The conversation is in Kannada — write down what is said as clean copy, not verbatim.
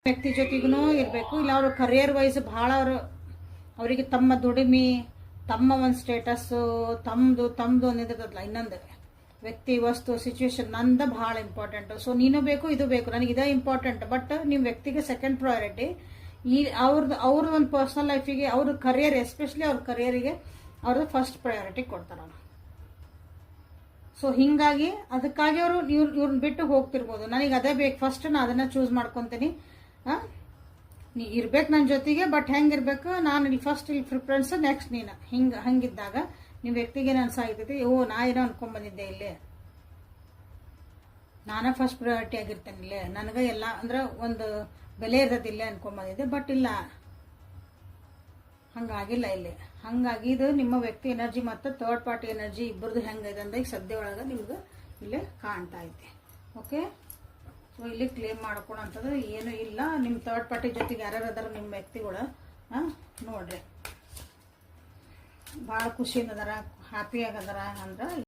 ವ್ಯಕ್ತಿ ಜೊತೆಗೂ ಇರಬೇಕು. ಇಲ್ಲ ಅವರು ಕರಿಯರ್ ವೈಸ್ ಭಾಳ ಅವರಿಗೆ ತಮ್ಮ ದುಡಿಮೆ, ತಮ್ಮ ಒಂದು ಸ್ಟೇಟಸ್ಸು, ತಮ್ಮದು ಅನ್ನೋದಿರ್ತದಲ್ಲ, ಇನ್ನೊಂದು ವ್ಯಕ್ತಿ, ವಸ್ತು, ಸಿಚುವೇಶನ್ ನಂದು ಭಾಳ ಇಂಪಾರ್ಟೆಂಟು. ಸೊ ನೀನು ಬೇಕು, ಇದು ಬೇಕು, ನನಗೆ ಇದೇ ಇಂಪಾರ್ಟೆಂಟ್. ಬಟ್ ನಿಮ್ಮ ವ್ಯಕ್ತಿಗೆ ಸೆಕೆಂಡ್ ಪ್ರಯಾರಿಟಿ. ಅವ್ರದ್ದು ಒಂದು ಪರ್ಸನಲ್ ಲೈಫಿಗೆ, ಅವ್ರ ಕರಿಯರ್, ಎಸ್ಪೆಷಲಿ ಅವ್ರ ಕರಿಯರಿಗೆ ಅವ್ರದ್ದು ಫಸ್ಟ್ ಪ್ರಯಾರಿಟಿ ಕೊಡ್ತಾರೆ ಅವರು. ಸೊ ಹಿಂಗಾಗಿ ಅದಕ್ಕಾಗಿ ಅವರು ಇವ್ರನ್ನ ಬಿಟ್ಟು ಹೋಗ್ತಿರ್ಬೋದು. ನನಗೆ ಅದೇ ಬೇಕು ಫಸ್ಟ್, ನಾನು ಅದನ್ನು ಚೂಸ್ ಮಾಡ್ಕೊತೀನಿ. ನೀ ಇರ್ಬೇಕು ನನ್ನ ಜೊತೆಗೆ, ಬಟ್ ಹೆಂಗಿರ್ಬೇಕು, ನಾನು ಇಲ್ಲಿ ಫಸ್ಟ್ ಇಲ್ಲಿ ಪ್ರಿಫರೆನ್ಸ್, ನೆಕ್ಸ್ಟ್ ನೀನು. ಹಂಗಿದ್ದಾಗ ನಿಮ್ಮ ವ್ಯಕ್ತಿಗೆ ನಾನು ಸಾಯ್ತೈತಿ, ನಾ ಏನೋ ಅನ್ಕೊಂಡ್ಬಂದಿದ್ದೆ ಇಲ್ಲಿ, ನಾನೇ ಫಸ್ಟ್ ಪ್ರಯಾರಿಟಿ ಆಗಿರ್ತೇನೆ ಇಲ್ಲೇ, ನನಗೆ ಎಲ್ಲ ಅಂದ್ರೆ ಒಂದು ಬೆಲೆ ಇರ್ತೈತಿ ಇಲ್ಲೇ ಅನ್ಕೊಂಡ್ಬಂದಿದ್ದೆ. ಬಟ್ ಇಲ್ಲ, ಹಂಗಾಗಿಲ್ಲ ಇಲ್ಲಿ. ಹಂಗಾಗಿ ಇದು ನಿಮ್ಮ ವ್ಯಕ್ತಿ ಎನರ್ಜಿ ಮತ್ತು ಥರ್ಡ್ ಪಾರ್ಟಿ ಎನರ್ಜಿ ಇಬ್ಬರದು ಹೆಂಗಿದೆ ಅಂದ್ರೆ ಈಗ ಸದ್ಯ ಒಳಗೆ ನಿಮ್ಗೆ ಇಲ್ಲೇ ಕಾಣ್ತಾ ಐತೆ. ಓಕೆ, ಸೊ ಇಲ್ಲಿ ಕ್ಲೇಮ್ ಮಾಡ್ಕೊಳಂಥದ್ದು ಏನೂ ಇಲ್ಲ. ನಿಮ್ಮ ಥರ್ಡ್ ಪಾರ್ಟಿ ಜೊತೆಗೆ ಯಾರ್ಯಾರು ಅದಾರ ನಿಮ್ಮ ವ್ಯಕ್ತಿಗಳು ನೋಡ್ರಿ, ಭಾಳ ಖುಷಿಯಿಂದ ಅದಾರ, ಹ್ಯಾಪಿಯಾಗದಾರ ಅಂದ್ರೆ